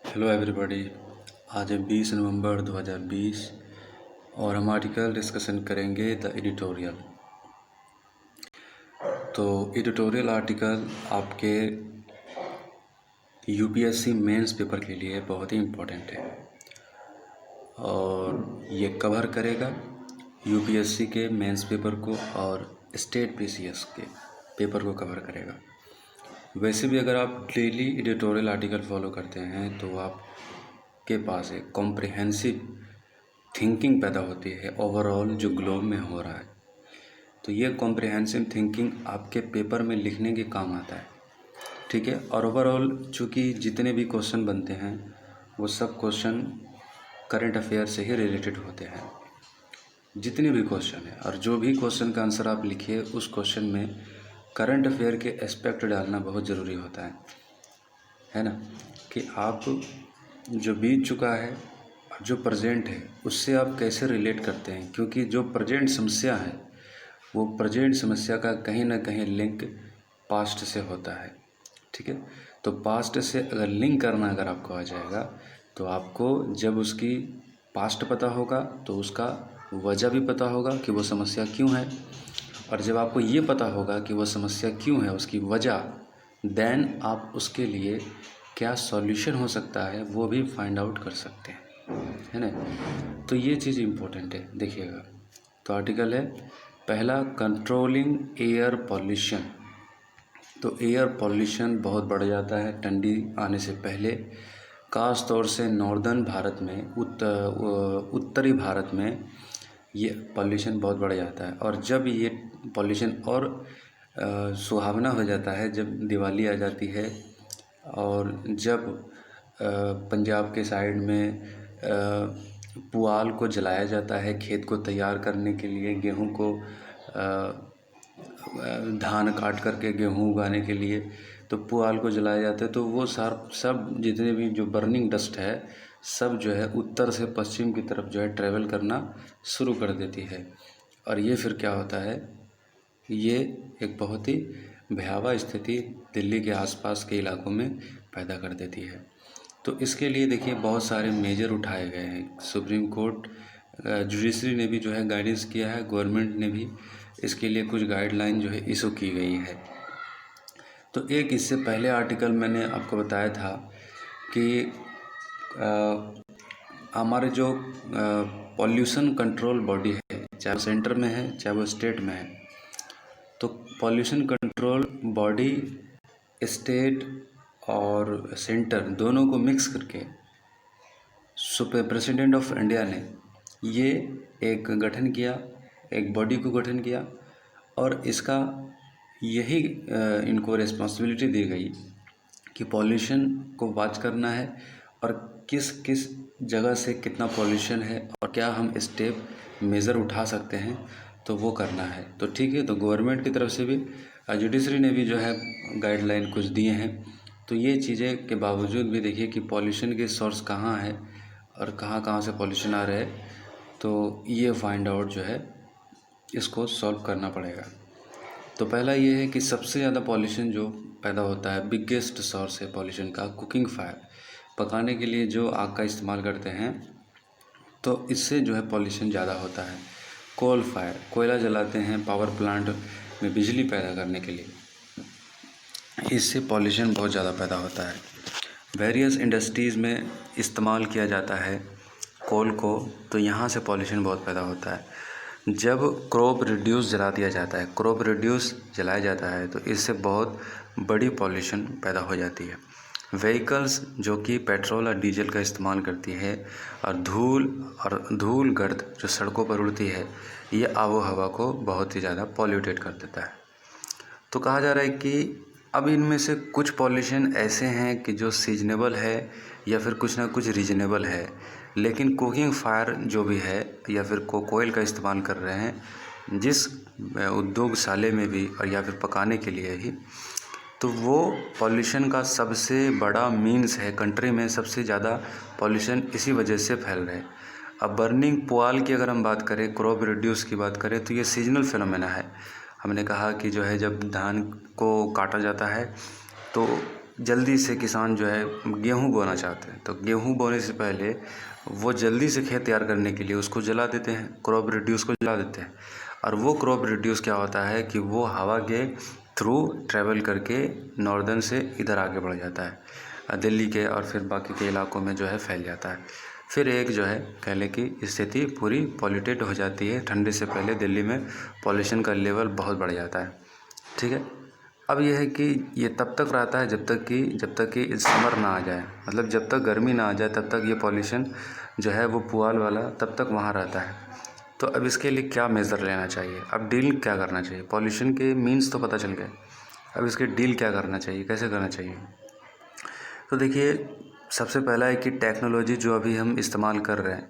Hello everybody. आज है 20 नवंबर 2020 और हम आर्टिकल डिस्कशन करेंगे द एडिटोरियल। तो एडिटोरियल आर्टिकल आपके यूपीएससी मेंस पेपर के लिए बहुत ही इम्पोर्टेंट है और ये कवर करेगा यूपीएससी के मेंस पेपर को और स्टेट पीसीएस के पेपर को कवर करेगा। वैसे भी अगर आप डेली एडिटोरियल आर्टिकल फॉलो करते हैं तो आपके पास एक कॉम्प्रिहेंसिव थिंकिंग पैदा होती है ओवरऑल जो ग्लोब में हो रहा है। तो ये कॉम्प्रिहेंसिव थिंकिंग आपके पेपर में लिखने के काम आता है, ठीक है। और ओवरऑल चूँकि जितने भी क्वेश्चन बनते हैं वो सब क्वेश्चन करंट अफेयर से ही रिलेटेड होते हैं, जितने भी क्वेश्चन हैं। और जो भी क्वेश्चन का आंसर आप लिखिए उस क्वेश्चन में करंट अफेयर के एस्पेक्ट डालना बहुत ज़रूरी होता है ना, कि आप जो बीत चुका है और जो प्रेजेंट है उससे आप कैसे रिलेट करते हैं, क्योंकि जो प्रेजेंट समस्या है वो प्रेजेंट समस्या का कहीं ना कहीं लिंक पास्ट से होता है, ठीक है। तो पास्ट से अगर लिंक करना अगर आपको आ जाएगा तो आपको जब उसकी पास्ट पता होगा तो उसका वजह भी पता होगा कि वो समस्या क्यों है, और जब आपको ये पता होगा कि वो समस्या क्यों है, उसकी वजह, देन आप उसके लिए क्या सॉल्यूशन हो सकता है वो भी फाइंड आउट कर सकते हैं, है ना। तो ये चीज़ इम्पोर्टेंट है, देखिएगा। तो आर्टिकल है पहला, कंट्रोलिंग एयर पॉल्यूशन। तो एयर पॉल्यूशन बहुत बढ़ जाता है ठंडी आने से पहले, ख़ास तौर से नॉर्दर्न भारत में, उत्तरी भारत में ये पॉल्यूशन बहुत बढ़ जाता है। और जब ये पॉल्यूशन और सुहावना हो जाता है जब दिवाली आ जाती है और जब पंजाब के साइड में पुआल को जलाया जाता है खेत को तैयार करने के लिए, गेहूं को धान काट करके गेहूं उगाने के लिए, तो पुआल को जलाया जाता है। तो वो सब जितने भी जो बर्निंग डस्ट है सब जो है उत्तर से पश्चिम की तरफ जो है ट्रैवल करना शुरू कर देती है। और ये फिर क्या होता है, ये एक बहुत ही भयावह स्थिति दिल्ली के आसपास के इलाकों में पैदा कर देती है। तो इसके लिए देखिए बहुत सारे मेजर उठाए गए हैं। सुप्रीम कोर्ट, जुडिशरी ने भी जो है गाइडेंस किया है, गवर्नमेंट ने भी इसके लिए कुछ गाइडलाइन जो है इशू की गई है। तो एक इससे पहले आर्टिकल मैंने आपको बताया था कि हमारे जो पॉल्यूशन कंट्रोल बॉडी है, चाहे वो सेंटर में है चाहे वो स्टेट में है, तो पॉल्यूशन कंट्रोल बॉडी स्टेट और सेंटर दोनों को मिक्स करके प्रेसिडेंट ऑफ इंडिया ने ये एक गठन किया, एक बॉडी को गठन किया। और इसका यही इनको रिस्पॉन्सिबिलिटी दी गई कि पॉल्यूशन को वॉच करना है और किस किस जगह से कितना पॉल्यूशन है और क्या हम स्टेप मेज़र उठा सकते हैं, तो वो करना है। तो ठीक है, तो गवर्नमेंट की तरफ से भी, जुडिशरी ने भी जो है गाइडलाइन कुछ दिए हैं। तो ये चीज़ें के बावजूद भी देखिए कि पॉल्यूशन के सोर्स कहाँ है और कहाँ कहाँ से पॉल्यूशन आ रहा है, तो ये फाइंड आउट जो है इसको सॉल्व करना पड़ेगा। तो पहला ये है कि सबसे ज़्यादा पॉल्यूशन जो पैदा होता है, बिगेस्ट सोर्स है पॉल्यूशन का, कुकिंग फायर। पकाने के लिए जो आग का इस्तेमाल करते हैं तो इससे जो है पॉल्यूशन ज़्यादा होता है। कोल फायर, कोयला जलाते हैं पावर प्लांट में बिजली पैदा करने के लिए, इससे पॉल्यूशन बहुत ज़्यादा पैदा होता है। वेरियस इंडस्ट्रीज़ में इस्तेमाल किया जाता है कोल को, तो यहाँ से पॉल्यूशन बहुत पैदा होता है। जब क्रॉप रिड्यूस जला दिया जाता है, क्रॉप रिड्यूस जलाया जाता है, तो इससे बहुत बड़ी पॉल्यूशन पैदा हो जाती है। व्हीकल्स जो कि पेट्रोल और डीजल का इस्तेमाल करती है, और धूल गर्द जो सड़कों पर उड़ती है, ये आबो हवा को बहुत ही ज़्यादा पॉल्यूटेड कर देता है। तो कहा जा रहा है कि अब इनमें से कुछ पॉल्यूशन ऐसे हैं कि जो सीजनेबल है या फिर कुछ ना कुछ रीजनेबल है, लेकिन कुकिंग फायर जो भी है या फिर कोयल का इस्तेमाल कर रहे हैं जिस उद्योगशाले में भी, और या फिर पकाने के लिए ही, तो वो पॉल्यूशन का सबसे बड़ा मीन्स है। कंट्री में सबसे ज़्यादा पॉल्यूशन इसी वजह से फैल रहा है। अब बर्निंग पुआल की अगर हम बात करें, क्रॉप रिड्यूस की बात करें, तो ये सीजनल फिनोमेना है। हमने कहा कि जो है जब धान को काटा जाता है तो जल्दी से किसान जो है गेहूँ बोना चाहते हैं, तो गेहूँ बोने से पहले वो जल्दी से खेत तैयार करने के लिए उसको जला देते हैं, क्रॉप रिड्यूस को जला देते हैं। और वो क्रॉप रिड्यूस क्या होता है कि वो हवा के थ्रू ट्रैवल करके नॉर्दर्न से इधर आगे बढ़ जाता है दिल्ली के, और फिर बाकी के इलाकों में जो है फैल जाता है। फिर एक जो है कह लें कि स्थिति पूरी पॉल्यूटेड हो जाती है। ठंडे से पहले दिल्ली में पॉल्यूशन का लेवल बहुत बढ़ जाता है। ठीक है। अब यह है कि ये तब तक रहता है जब तक कि समर ना आ जाए, मतलब जब तक गर्मी ना आ जाए तब तक ये पॉल्यूशन जो है वो पुआल वाला तब तक वहाँ रहता है। तो अब इसके लिए क्या मेज़र लेना चाहिए, अब डील क्या करना चाहिए? पॉल्यूशन के मीन्स तो पता चल गए, अब इसके डील क्या करना चाहिए, कैसे करना चाहिए? तो देखिए, सबसे पहला है कि टेक्नोलॉजी जो अभी हम इस्तेमाल कर रहे हैं,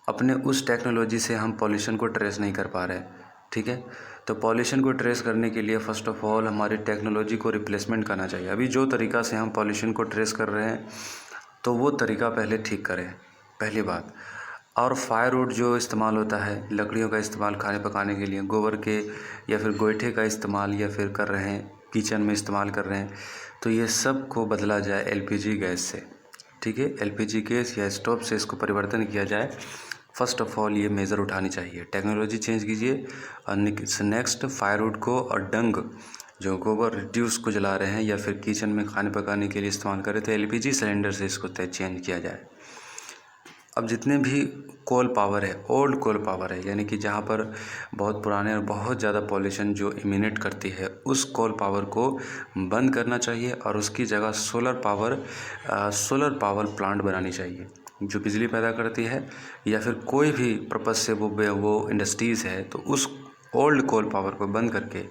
अपने उस टेक्नोलॉजी से हम पॉल्यूशन को ट्रेस नहीं कर पा रहे हैं। ठीक है। तो पॉल्यूशन को ट्रेस करने के लिए फ़र्स्ट ऑफ़ ऑल हमारी टेक्नोलॉजी को रिप्लेसमेंट करना चाहिए। अभी जो तरीक़ा से हम पॉल्यूशन को ट्रेस कर रहे हैं, तो वो तरीक़ा पहले ठीक करें, पहली बात। और फायरवुड जो इस्तेमाल होता है, लकड़ियों का इस्तेमाल खाने पकाने के लिए, गोबर के या फिर गोईठे का इस्तेमाल या फिर कर रहे हैं, किचन में इस्तेमाल कर रहे हैं, तो ये सब को बदला जाए एलपीजी गैस से। ठीक है। एलपीजी गैस या स्टोव से इसको परिवर्तन किया जाए। फ़र्स्ट ऑफ़ ऑल ये मेज़र उठानी चाहिए, टेक्नोलॉजी चेंज कीजिए। और नेक्स्ट फायरवुड को और डंग जो गोबर रिड्यूस को जला रहे हैं या फिर किचन में खाने पकाने के लिए इस्तेमाल करें, तो एलपीजी सिलेंडर से इसको चेंज किया जाए। अब जितने भी कोल पावर है, ओल्ड कोल पावर है, यानी कि जहाँ पर बहुत पुराने और बहुत ज़्यादा पॉल्यूशन जो इमिनेट करती है, उस कोल पावर को बंद करना चाहिए और उसकी जगह सोलर पावर प्लांट बनानी चाहिए जो बिजली पैदा करती है, या फिर कोई भी पर्पज़ से वो इंडस्ट्रीज़ है, तो उस ओल्ड कोल पावर को बंद करके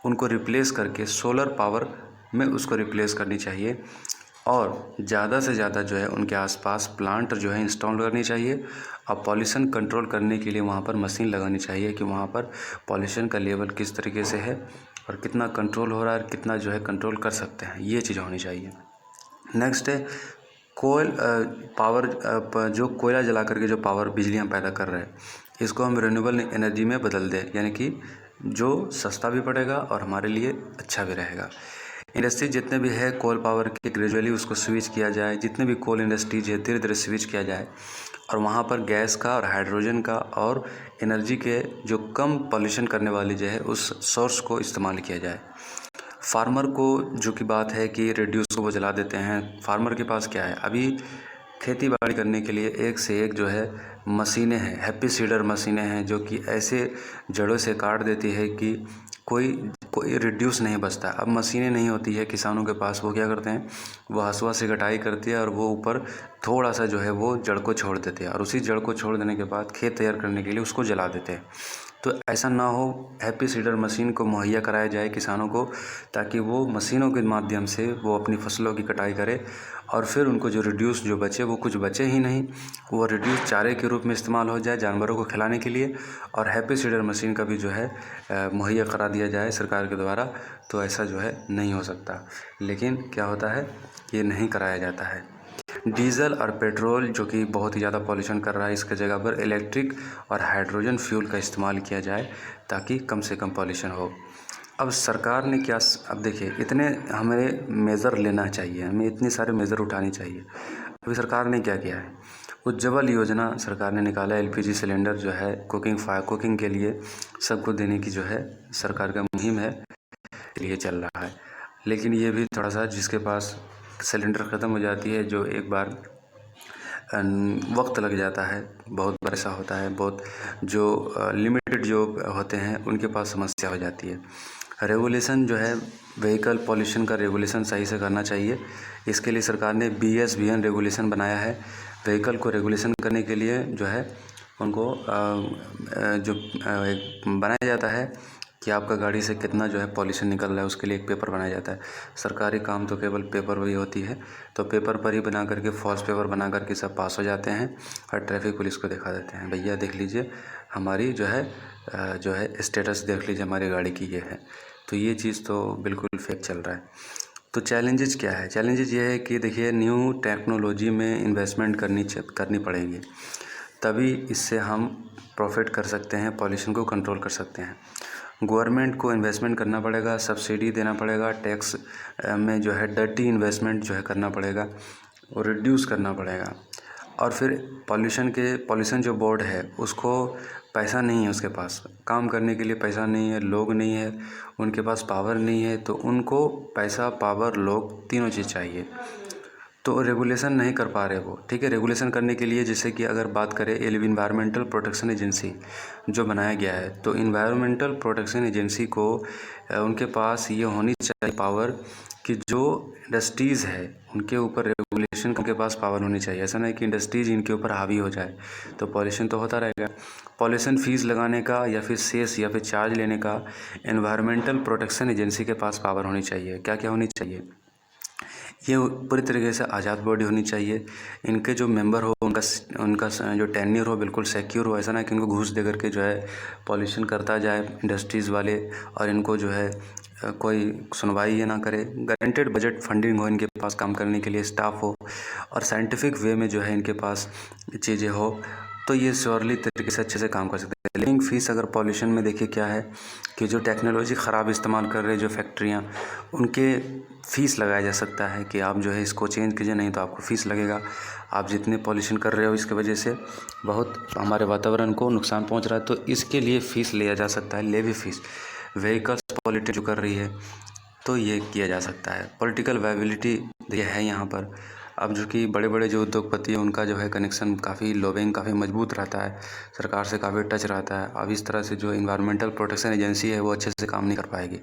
उनको रिप्लेस करके सोलर पावर में उसको रिप्लेस करनी चाहिए। और ज़्यादा से ज़्यादा जो है उनके आसपास प्लांट जो है इंस्टॉल करनी चाहिए। और पॉल्यूशन कंट्रोल करने के लिए वहाँ पर मशीन लगानी चाहिए कि वहाँ पर पॉल्यूशन का लेवल किस तरीके से है और कितना कंट्रोल हो रहा है, कितना जो है कंट्रोल कर सकते हैं, ये चीज़ होनी चाहिए। नेक्स्ट है कोयल पावर, जो कोयला जला करके जो पावर बिजली हम पैदा कर रहे हैं, इसको हम रिन्यूएबल एनर्जी में बदल दें, यानी कि जो सस्ता भी पड़ेगा और हमारे लिए अच्छा भी रहेगा। इंडस्ट्री जितने भी है कोल पावर के, ग्रेजुअली उसको स्विच किया जाए। जितने भी कोल इंडस्ट्रीज है धीरे धीरे स्विच किया जाए और वहाँ पर गैस का और हाइड्रोजन का और एनर्जी के जो कम पॉल्यूशन करने वाली जो है उस सोर्स को इस्तेमाल किया जाए। फार्मर को जो कि बात है कि रिड्यूस को वो जला देते हैं, फार्मर के पास क्या है, अभी खेती बाड़ी करने के लिए एक से एक जो है मशीनें हैं, हैप्पी सीडर मशीनें हैं जो कि ऐसे जड़ों से काट देती है कि कोई रिड्यूस नहीं बचता। अब मशीनें नहीं होती है किसानों के पास, वो क्या करते हैं, वो हसुआ से कटाई करती है और वो ऊपर थोड़ा सा जो है वो जड़ को छोड़ देते हैं और उसी जड़ को छोड़ देने के बाद खेत तैयार करने के लिए उसको जला देते हैं। तो ऐसा ना हो, हैप्पी सीडर मशीन को मुहैया कराया जाए किसानों को, ताकि वो मशीनों के माध्यम से वो अपनी फसलों की कटाई करे और फिर उनको जो रिड्यूस जो बचे वो कुछ बचे ही नहीं, वो रिड्यूस चारे के रूप में इस्तेमाल हो जाए जानवरों को खिलाने के लिए। और हैप्पी सीडर मशीन का भी जो है मुहैया करा दिया जाए सरकार के द्वारा। तो ऐसा जो है नहीं हो सकता, लेकिन क्या होता है, ये नहीं कराया जाता है। डीज़ल और पेट्रोल जो कि बहुत ही ज़्यादा पॉल्यूशन कर रहा है, इसके जगह पर इलेक्ट्रिक और हाइड्रोजन फ्यूल का इस्तेमाल किया जाए ताकि कम से कम पॉल्यूशन हो। अब सरकार ने क्या, अब देखिए इतने हमें मेज़र लेना चाहिए, हमें इतने सारे मेज़र उठानी चाहिए। अभी सरकार ने क्या किया है, उज्ज्वल योजना सरकार ने निकाला, एलपीजी सिलेंडर जो है कुकिंग के लिए सबको देने की जो है सरकार का मुहिम है, लिए चल रहा है। लेकिन ये भी थोड़ा सा, जिसके पास सिलेंडर ख़त्म हो जाती है, जो एक बार वक्त लग जाता है, बहुत बार ऐसा होता है, बहुत जो लिमिटेड जो होते हैं उनके पास समस्या हो जाती है। रेगुलेशन जो है व्हीकल पॉल्यूशन का रेगुलेशन सही से करना चाहिए। इसके लिए सरकार ने BSBN रेगुलेशन बनाया है। व्हीकल को रेगुलेशन करने के लिए जो है उनको जो एक बनाया जाता है कि आपका गाड़ी से कितना जो है पॉल्यूशन निकल रहा है, उसके लिए एक पेपर बनाया जाता है। सरकारी काम तो केवल पेपर वही होती है, तो पेपर पर ही बना करके, फॉल्स पेपर बना करके सब पास हो जाते हैं और ट्रैफिक पुलिस को दिखा देते हैं, भैया देख लीजिए हमारी जो है स्टेटस देख लीजिए हमारी गाड़ी की ये है। तो ये चीज़ तो बिल्कुल फेक चल रहा है। तो चैलेंजेस क्या है, चैलेंजेस ये है कि देखिए न्यू टेक्नोलॉजी में इन्वेस्टमेंट करनी पड़ेगी, तभी इससे हम प्रॉफिट कर सकते हैं, पॉल्यूशन को कंट्रोल कर सकते हैं। गवर्नमेंट को इन्वेस्टमेंट करना पड़ेगा, सब्सिडी देना पड़ेगा, टैक्स में जो है डर्टी इन्वेस्टमेंट जो है करना पड़ेगा और रिड्यूस करना पड़ेगा। और फिर पॉल्यूशन जो बोर्ड है उसको पैसा नहीं है, उसके पास काम करने के लिए पैसा नहीं है, लोग नहीं है, उनके पास पावर नहीं है, तो उनको पैसा, पावर, लोग तीनों चीज़ चाहिए। तो रेगुलेशन नहीं कर पा रहे वो, ठीक है। रेगुलेशन करने के लिए जैसे कि अगर बात करें इन्वायरमेंटल प्रोटेक्शन एजेंसी जो बनाया गया है, तो इन्वायरमेंटल प्रोटेक्शन एजेंसी को उनके पास ये होनी चाहिए पावर कि जो इंडस्ट्रीज़ है उनके ऊपर रेगुलेशन उनके पास पावर होनी चाहिए। ऐसा नहीं कि इंडस्ट्रीज़ इनके ऊपर हावी हो जाए तो पॉल्यूशन तो होता रहेगा। पॉल्यूशन फीस लगाने का या फिर सेस या फिर चार्ज लेने का इन्वायरमेंटल प्रोटेक्शन एजेंसी के पास पावर होनी चाहिए। क्या क्या होनी चाहिए? ये पूरी तरीके से आज़ाद बॉडी होनी चाहिए। इनके जो मेंबर हो उनका जो टेन्योर हो बिल्कुल सिक्योर हो। ऐसा ना कि इनको घूस दे करके जो है पॉल्यूशन करता जाए इंडस्ट्रीज़ वाले और इनको जो है कोई सुनवाई ये ना करे। गारंटेड बजट फंडिंग हो इनके पास, काम करने के लिए स्टाफ हो और साइंटिफिक वे में जो है इनके पास चीज़ें हो, तो ये श्योरली तरीके से अच्छे से काम कर सकते हैं। लिविंग फीस अगर पॉल्यूशन में देखिए क्या है कि जो टेक्नोलॉजी ख़राब इस्तेमाल कर रहे जो फैक्ट्रियाँ, उनके फ़ीस लगाया जा सकता है कि आप जो है इसको चेंज कीजिए, नहीं तो आपको फ़ीस लगेगा। आप जितने पॉल्यूशन कर रहे हो इसकी वजह से बहुत हमारे वातावरण को नुकसान पहुंच रहा है, तो इसके लिए फ़ीस लिया जा सकता है, लेवी फ़ीस। व्हीकल्स पॉल्यूट जो कर रही है तो ये किया जा सकता है। पॉलिटिकल वायबिलिटी ये है यहाँ पर। अब जो कि बड़े बड़े जो उद्योगपति हैं उनका जो है कनेक्शन काफ़ी लॉबिंग काफ़ी मजबूत रहता है, सरकार से काफ़ी टच रहता है। अब इस तरह से जो इन्वायरमेंटल प्रोटेक्शन एजेंसी है वो अच्छे से काम नहीं कर पाएगी।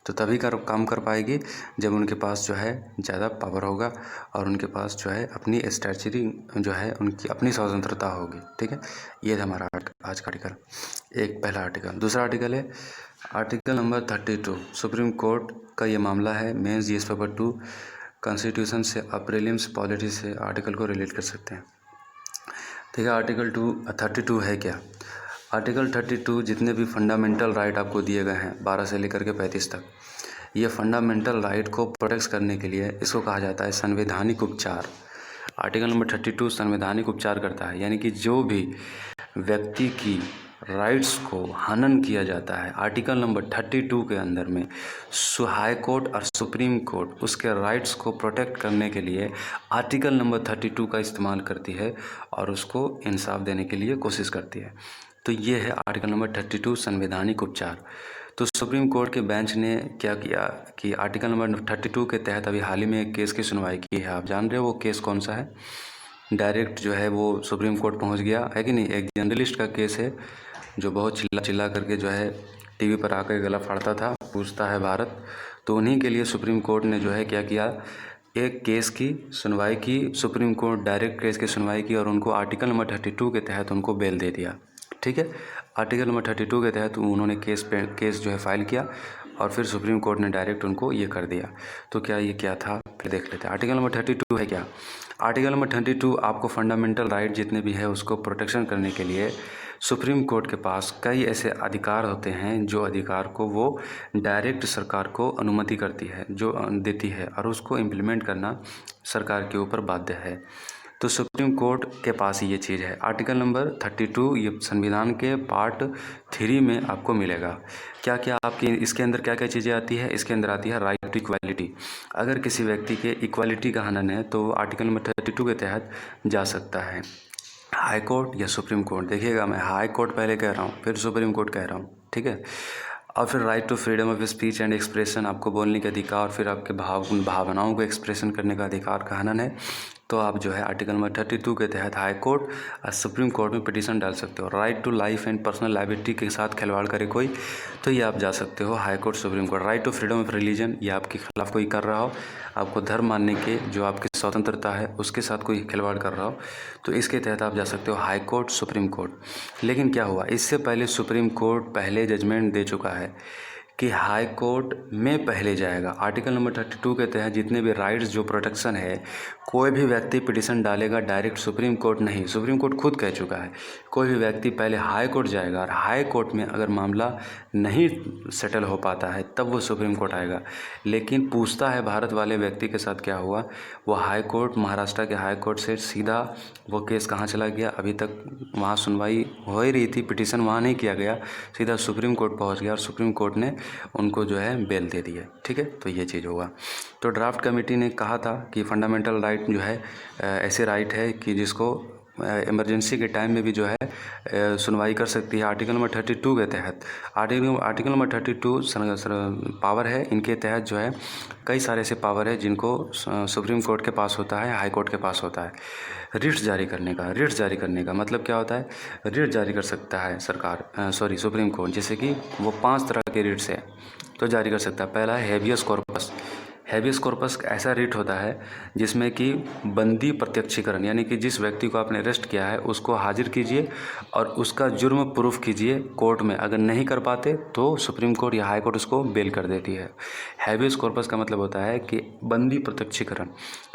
तो तभी काम कर पाएगी जब उनके पास जो है ज़्यादा पावर होगा और उनके पास जो है अपनी स्टैचुरी जो है उनकी अपनी स्वतंत्रता होगी, ठीक है। ये है हमारा आज का आर्टिकल, एक पहला आर्टिकल। दूसरा आर्टिकल है आर्टिकल नंबर 32, सुप्रीम कोर्ट का ये मामला है। मेंस जीएस पेपर 2 कॉन्स्टिट्यूशन से प्रीलिम्स पॉलिटी से आर्टिकल को रिलेट कर सकते हैं, ठीक है। आर्टिकल 32 है क्या? आर्टिकल 32 जितने भी फंडामेंटल राइट आपको दिए गए हैं 12 से लेकर के 35 तक, ये फंडामेंटल राइट को प्रोटेक्ट करने के लिए इसको कहा जाता है संवैधानिक उपचार। आर्टिकल नंबर 32 संवैधानिक उपचार करता है, यानी कि जो भी व्यक्ति की राइट्स को हनन किया जाता है, आर्टिकल नंबर 32 के अंदर में हाई कोर्ट और सुप्रीम कोर्ट उसके राइट्स को प्रोटेक्ट करने के लिए आर्टिकल नंबर 32 का इस्तेमाल करती है और उसको इंसाफ देने के लिए कोशिश करती है। तो ये है आर्टिकल नंबर 32 संवैधानिक उपचार। तो सुप्रीम कोर्ट के बेंच ने क्या किया कि आर्टिकल नंबर 32 के तहत अभी हाल ही में एक केस की सुनवाई की है। आप जान रहे हो वो केस कौन सा है? डायरेक्ट जो है वो सुप्रीम कोर्ट पहुंच गया है कि नहीं। एक जर्नलिस्ट का केस है जो बहुत चिल्ला करके जो है टीवी पर आकर गला फाड़ता था, पूछता है भारत। तो उन्हीं के लिए सुप्रीम कोर्ट ने जो है क्या किया, एक केस की सुनवाई की। सुप्रीम कोर्ट डायरेक्ट केस की सुनवाई की और उनको आर्टिकल नंबर 32 के तहत उनको बेल दे दिया, ठीक है। आर्टिकल नंबर 32 के तहत उन्होंने केस जो है फाइल किया और फिर सुप्रीम कोर्ट ने डायरेक्ट उनको ये कर दिया। तो क्या ये क्या था फिर देख लेते हैं। आर्टिकल नंबर 32 है क्या? आर्टिकल नंबर 32 आपको फंडामेंटल राइट जितने भी है उसको प्रोटेक्शन करने के लिए सुप्रीम कोर्ट के पास कई ऐसे अधिकार होते हैं जो अधिकार को वो डायरेक्ट सरकार को अनुमति करती है, जो देती है, और उसको इम्प्लीमेंट करना सरकार के ऊपर बाध्य है। तो सुप्रीम कोर्ट के पास ये चीज़ है। आर्टिकल नंबर 32 ये संविधान के पार्ट 3 में आपको मिलेगा। क्या क्या आपकी इसके अंदर क्या क्या चीज़ें आती है? इसके अंदर आती है राइट टू इक्वालिटी। अगर किसी व्यक्ति के इक्वालिटी का हनन है तो आर्टिकल नंबर 32 के तहत जा सकता है हाई कोर्ट या सुप्रीम कोर्ट। देखिएगा मैं हाई कोर्ट पहले कह रहा हूँ फिर सुप्रीम कोर्ट कह रहा हूँ, ठीक है। और फिर right to freedom of speech and expression, आपको बोलने के अधिकार, फिर आपके भावनाओं को एक्सप्रेशन करने का अधिकार का हनन है तो आप जो है आर्टिकल नंबर 32 के तहत हाई कोर्ट और सुप्रीम कोर्ट में पिटीशन डाल सकते हो। Right to life and personal liability के साथ खिलवाड़ करे कोई तो ये आप जा सकते हो high court, supreme court. Right to freedom of religion, ये आपके खिलाफ कोई कर रहा हो, आपको धर्म मानने के जो आपकी स्वतंत्रता है उसके साथ कोई खिलवाड़ कर रहा हो तो इसके तहत आप जा सकते हो हाई कोर्ट, सुप्रीम कोर्ट। लेकिन क्या हुआ, इससे पहले सुप्रीम कोर्ट पहले जजमेंट दे चुका है कि हाई कोर्ट में पहले जाएगा। आर्टिकल नंबर 32 के तहत जितने भी राइट्स जो प्रोटेक्शन है, कोई भी व्यक्ति पिटिशन डालेगा डायरेक्ट सुप्रीम कोर्ट नहीं, सुप्रीम कोर्ट खुद कह चुका है कोई भी व्यक्ति पहले हाई कोर्ट जाएगा और हाई कोर्ट में अगर मामला नहीं सेटल हो पाता है तब वो सुप्रीम कोर्ट आएगा। लेकिन पूछता है भारत वाले व्यक्ति के साथ क्या हुआ, वो हाई कोर्ट, महाराष्ट्र के हाई कोर्ट से सीधा वो केस कहाँ चला गया, अभी तक वहाँ सुनवाई हो ही रही थी, पिटिशन वहाँ नहीं किया गया, सीधा सुप्रीम कोर्ट पहुँच गया और सुप्रीम कोर्ट ने उनको जो है बेल दे दी है। ठीक है, तो ये चीज़ होगा। तो ड्राफ्ट कमेटी ने कहा था कि फंडामेंटल राइट जो है ऐसे राइट है कि जिसको इमरजेंसी के टाइम में भी जो है सुनवाई कर सकती है। आर्टिकल नंबर 32 के तहत आर्टिकल नंबर 32 पावर है, इनके तहत जो है कई सारे ऐसे पावर है जिनको सुप्रीम कोर्ट के पास होता है, हाई कोर्ट के पास होता है। रिट्स जारी करने का मतलब क्या होता है, रिट जारी कर सकता है सुप्रीम कोर्ट, जैसे कि वो 5 तरह के रिट्स है तो जारी कर सकता है। पहला है हेबियस कॉर्पस। हेबियस कॉर्पस ऐसा रिट होता है जिसमें कि बंदी प्रत्यक्षीकरण, यानी कि जिस व्यक्ति को आपने अरेस्ट किया है उसको हाजिर कीजिए और उसका जुर्म प्रूफ कीजिए कोर्ट में। अगर नहीं कर पाते तो सुप्रीम कोर्ट या हाई कोर्ट उसको बेल कर देती है। हेबियस कॉर्पस का मतलब होता है कि बंदी प्रत्यक्षीकरण,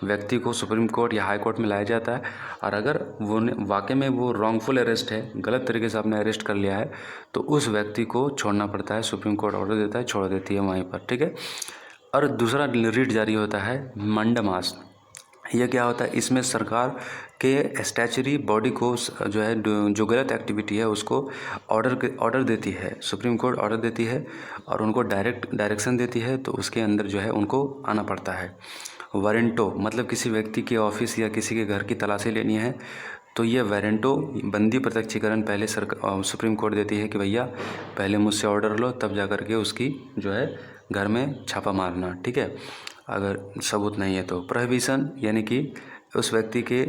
व्यक्ति को सुप्रीम कोर्ट या हाई कोर्ट में लाया जाता है और अगर वो वाकई में वो रॉन्गफुल अरेस्ट है, गलत तरीके से आपने अरेस्ट कर लिया है, तो उस व्यक्ति को छोड़ना पड़ता है। सुप्रीम कोर्ट ऑर्डर देता है, छोड़ देती है वहीं पर। ठीक है। और दूसरा रिट जारी होता है मंडमास। यह क्या होता है, इसमें सरकार के स्टैचुरी बॉडी को जो है जो गलत एक्टिविटी है उसको ऑर्डर देती है, सुप्रीम कोर्ट ऑर्डर देती है और उनको डायरेक्शन देती है, तो उसके अंदर जो है उनको आना पड़ता है। वारंटो मतलब किसी व्यक्ति के ऑफिस या किसी के घर की तलाशी लेनी है तो ये वारंटो बंदी प्रत्यक्षीकरण पहले सुप्रीम कोर्ट देती है कि भैया पहले मुझसे ऑर्डर लो तब जा कर के उसकी जो है घर में छापा मारना। ठीक है, अगर सबूत नहीं है तो। प्रोहिबिशन यानी कि उस व्यक्ति के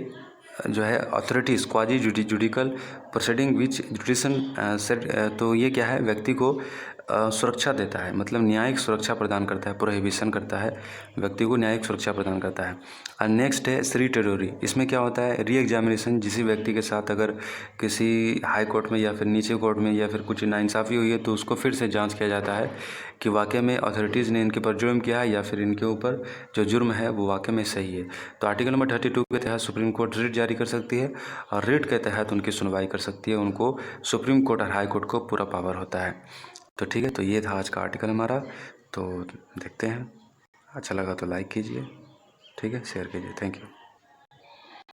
जो है अथॉरिटीज़ क्वाजी जुडिकल प्रोसीडिंग विच जुडिशन सेट, तो ये क्या है, व्यक्ति को सुरक्षा देता है, मतलब न्यायिक सुरक्षा प्रदान करता है। प्रोहिबिशन करता है, व्यक्ति को न्यायिक सुरक्षा प्रदान करता है। और नेक्स्ट है सेरिटरी। इसमें क्या होता है, री एग्जामिनेशन, जिस व्यक्ति के साथ अगर किसी हाई कोर्ट में या फिर नीचे कोर्ट में या फिर कुछ नाइंसाफ़ी हुई है तो उसको फिर से जांच किया जाता है कि वाकई में अथॉरिटीज़ ने इनके ऊपर जुर्म किया है या फिर इनके ऊपर जो जुर्म है वो वाकई में सही है। तो आर्टिकल नंबर 32 के तहत सुप्रीम कोर्ट रिट जारी कर सकती है और रिट के तहत उनकी सुनवाई कर सकती है। उनको सुप्रीम कोर्ट और हाई कोर्ट को पूरा पावर होता है। तो ठीक है, तो ये था आज का आर्टिकल हमारा। तो देखते हैं, अच्छा लगा तो लाइक कीजिए, ठीक है, शेयर कीजिए। Thank you.